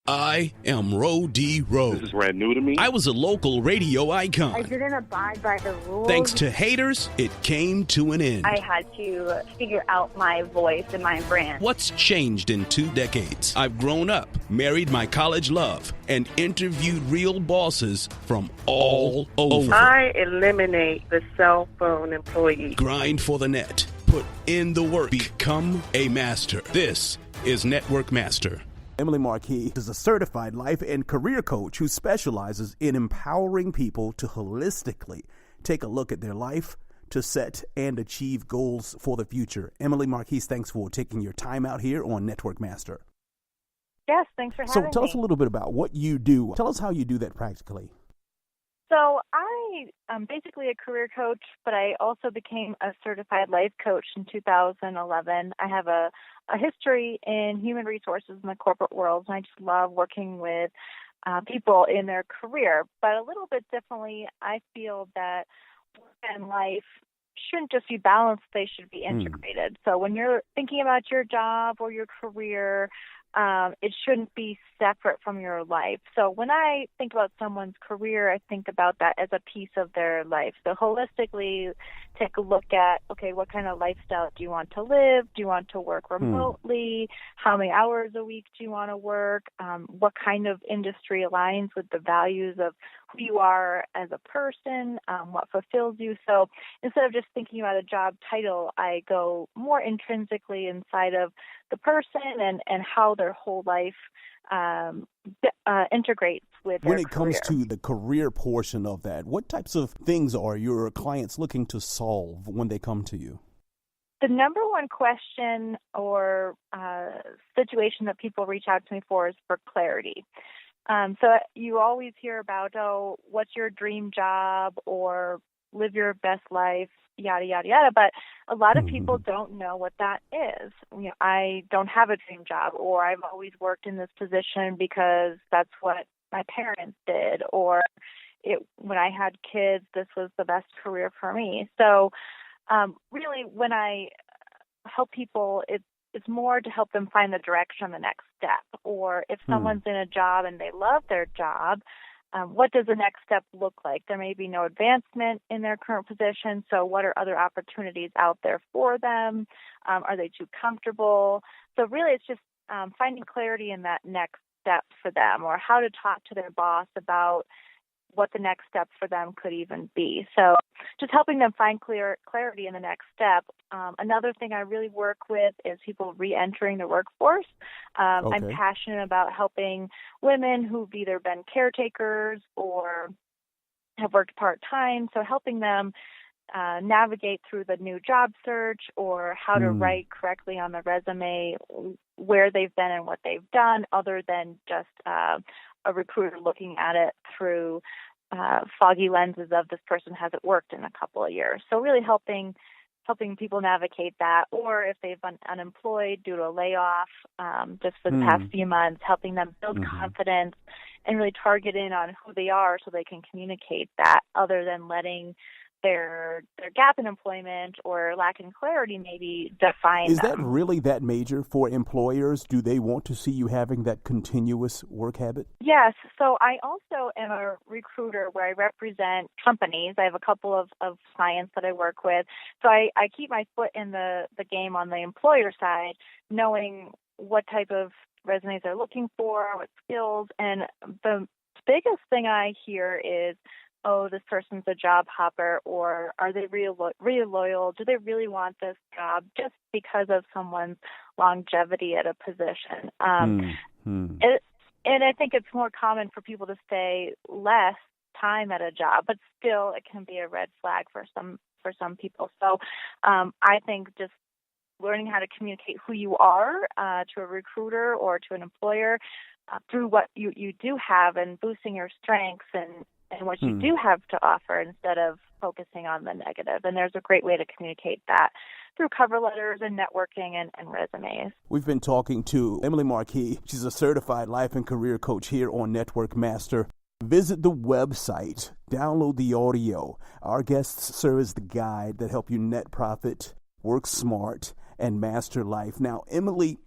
I am Ro D. Rose. This is brand new to me. I was a local radio icon. I didn't abide by the rules. Thanks to haters, it came to an end. I had to figure out my voice and my brand. What's changed in 2 decades? I've grown up, married my college love, and interviewed real bosses from all over. I eliminate the cell phone employee. Grind for the net. Put in the work. Become a master. This is Network Master. Emily Marquis is a certified life and career coach who specializes in empowering people to holistically take a look at their life to set and achieve goals for the future. Emily Marquis, thanks for taking your time out here on Network Master. Yes, thanks for having me. So tell us a little bit about what you do. Tell us how you do that practically. So I'm basically a career coach, but I also became a certified life coach in 2011. I have a history in human resources in the corporate world, and I just love working with people in their career. But a little bit differently, I feel that work and life shouldn't just be balanced, they should be integrated. So when you're thinking about your job or your career, it shouldn't be separate from your life. So when I think about someone's career, I think about that as a piece of their life. So holistically, take a look at, okay, what kind of lifestyle do you want to live? Do you want to work remotely? How many hours a week do you want to work? What kind of industry aligns with the values of who you are as a person? What fulfills you? So instead of just thinking about a job title, I go more intrinsically inside of the person and how their whole life integrates with their When it comes career. to the career portion of that, what types of things are your clients looking to solve when they come to you? The number one question or situation that people reach out to me for is for clarity. So you always hear about, oh, what's your dream job or live your best life, yada, yada, yada. But a lot of people don't know what that is. You know, I don't have a dream job, or I've always worked in this position because that's what my parents did, or when I had kids, this was the best career for me. So really, when I help people, it's more to help them find the direction on the next step. Or if someone's in a job and they love their job, what does the next step look like? There may be no advancement in their current position, so what are other opportunities out there for them? Are they too comfortable? So really it's just finding clarity in that next step for them, or how to talk to their boss about what the next step for them could even be. So just helping them find clarity in the next step. Another thing I really work with is people re-entering the workforce. I'm passionate about helping women who've either been caretakers or have worked part-time, so helping them navigate through the new job search, or how to write correctly on the resume where they've been and what they've done, other than just a recruiter looking at it through foggy lenses of this person hasn't worked in a couple of years. So really helping people navigate that, or if they've been unemployed due to a layoff just for the past few months, helping them build confidence and really target in on who they are so they can communicate that, other than letting their gap in employment or lack in clarity maybe define Is them. that really that major for employers? Do they want to see you having that continuous work habit? Yes. So I also am a recruiter where I represent companies. I have a couple of clients that I work with. So I keep my foot in the game on the employer side, knowing what type of resumes they're looking for, what skills. And the biggest thing I hear is, oh, this person's a job hopper, or are they really loyal? Do they really want this job just because of someone's longevity at a position? And I think it's more common for people to stay less time at a job, but still it can be a red flag for some people. So I think just learning how to communicate who you are to a recruiter or to an employer through what you do have, and boosting your strengths and what you do have to offer, instead of focusing on the negative. And there's a great way to communicate that through cover letters and networking and resumes. We've been talking to Emily Marquis. She's a certified life and career coach here on Network Master. Visit the website, download the audio. Our guests serve as the guide that help you net profit, work smart, and master life. Now, Emily,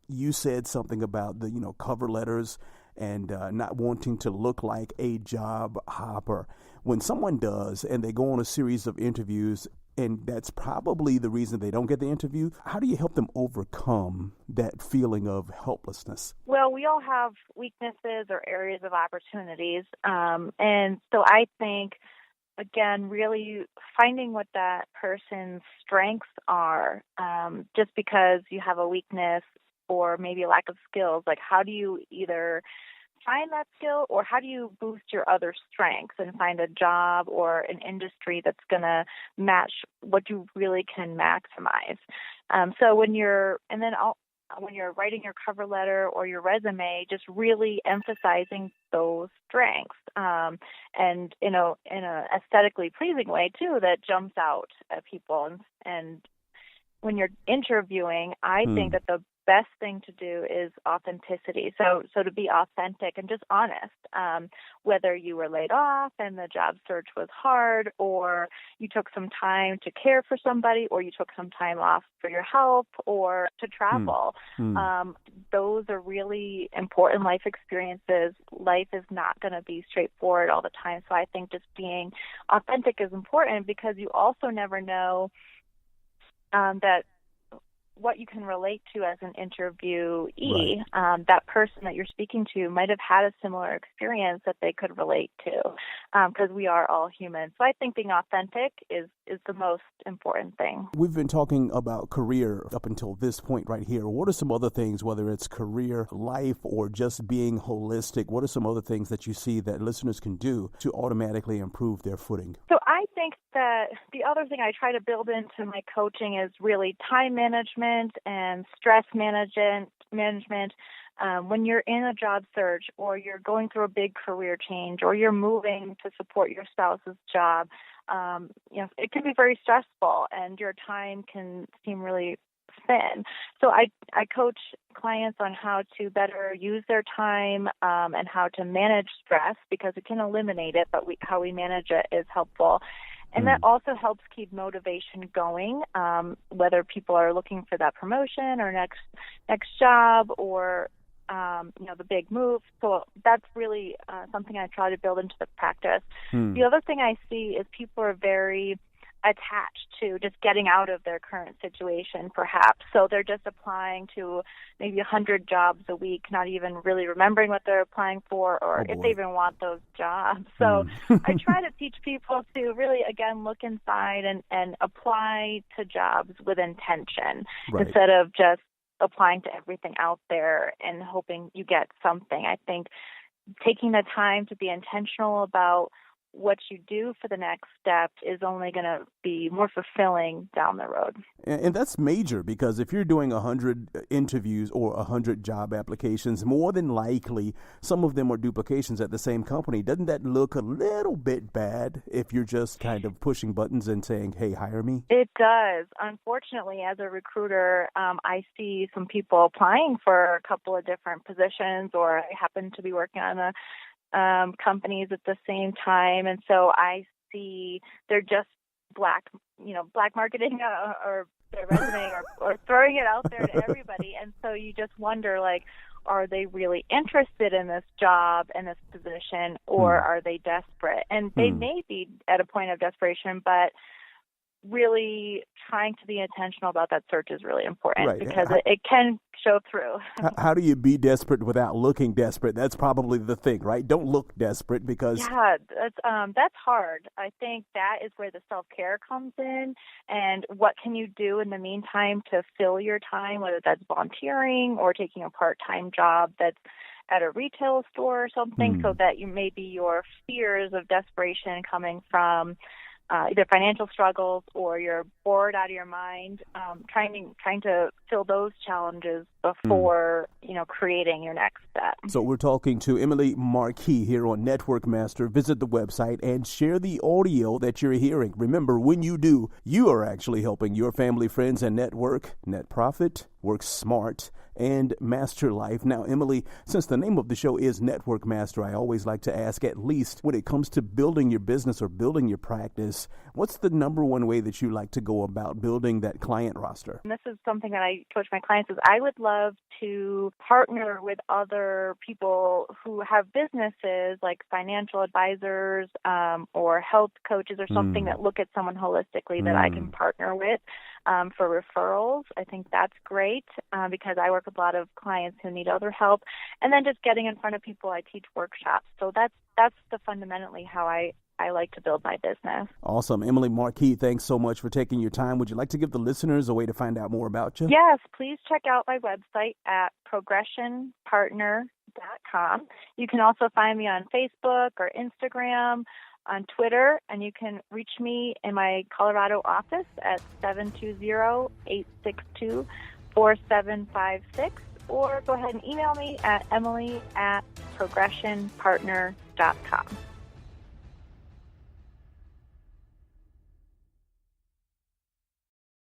you said something about the cover letters and not wanting to look like a job hopper. When someone does and they go on a series of interviews, and that's probably the reason they don't get the interview, how do you help them overcome that feeling of helplessness? Well, we all have weaknesses or areas of opportunities. And so I think, again, really finding what that person's strengths are, just because you have a weakness or maybe a lack of skills, like how do you either find that skill, or how do you boost your other strengths and find a job or an industry that's going to match what you really can maximize? So when you're writing your cover letter or your resume, just really emphasizing those strengths, and in a aesthetically pleasing way too, that jumps out at people. And when you're interviewing, I think that the best thing to do is authenticity. So to be authentic and just honest, whether you were laid off and the job search was hard, or you took some time to care for somebody, or you took some time off for your health or to travel. Those are really important life experiences. Life is not going to be straightforward all the time. So I think just being authentic is important, because you also never know that what you can relate to as an interviewee. Right. That person that you're speaking to might have had a similar experience that they could relate to, because we are all human. So I think being authentic is the most important thing. We've been talking about career up until this point right here. What are some other things, whether it's career, life, or just being holistic? What are some other things that you see that listeners can do to automatically improve their footing? So I think that the other thing I try to build into my coaching is really time management and stress management. When you're in a job search, or you're going through a big career change, or you're moving to support your spouse's job, it can be very stressful, and your time can seem really thin. So I coach clients on how to better use their time, and how to manage stress, because it can eliminate it, but how we manage it is helpful. And that also helps keep motivation going, whether people are looking for that promotion or next job, or the big move. So that's really something I try to build into the practice. The other thing I see is people are very attached to just getting out of their current situation, perhaps. So they're just applying to maybe 100 jobs a week, not even really remembering what they're applying for, or if they even want those jobs. So I try to teach people to really, again, look inside and apply to jobs with intention, instead of just applying to everything out there and hoping you get something. I think taking the time to be intentional about what you do for the next step is only going to be more fulfilling down the road. And that's major, because if you're doing 100 interviews or 100 job applications, more than likely some of them are duplications at the same company. Doesn't that look a little bit bad if you're just kind of pushing buttons and saying, hey, hire me? It does. Unfortunately, as a recruiter, I see some people applying for a couple of different positions, or I happen to be working on companies at the same time, and so I see they're just black marketing or their resume or throwing it out there to everybody, and so you just wonder, like, are they really interested in this job and this position, or are they desperate? And they may be at a point of desperation, but really trying to be intentional about that search is really important, because it can show through. How do you be desperate without looking desperate? That's probably the thing, right? Don't look desperate, because that's hard. I think that is where the self-care comes in, and what can you do in the meantime to fill your time, whether that's volunteering or taking a part-time job that's at a retail store or something, so that maybe your fears of desperation coming from either financial struggles, or you're bored out of your mind, trying to fill those challenges before creating your next step. So we're talking to Emily Marquis here on Network Master. Visit the website and share the audio that you're hearing. Remember, when you do, you are actually helping your family, friends, and network net profit, work smart, and master life. Now, Emily, since the name of the show is Network Master, I always like to ask, at least when it comes to building your business or building your practice, what's the number one way that you like to go about building that client roster? And this is something that I I coach my clients is I would love to partner with other people who have businesses like financial advisors or health coaches or something that look at someone holistically that I can partner with for referrals. I think that's great because I work with a lot of clients who need other help. And then just getting in front of people, I teach workshops. So that's the fundamentally how I like to build my business. Awesome. Emily Marquis, thanks so much for taking your time. Would you like to give the listeners a way to find out more about you? Yes, please check out my website at progressionpartner.com. You can also find me on Facebook or Instagram, on Twitter, and you can reach me in my Colorado office at 720-862-4756, or go ahead and email me at emily@progressionpartner.com.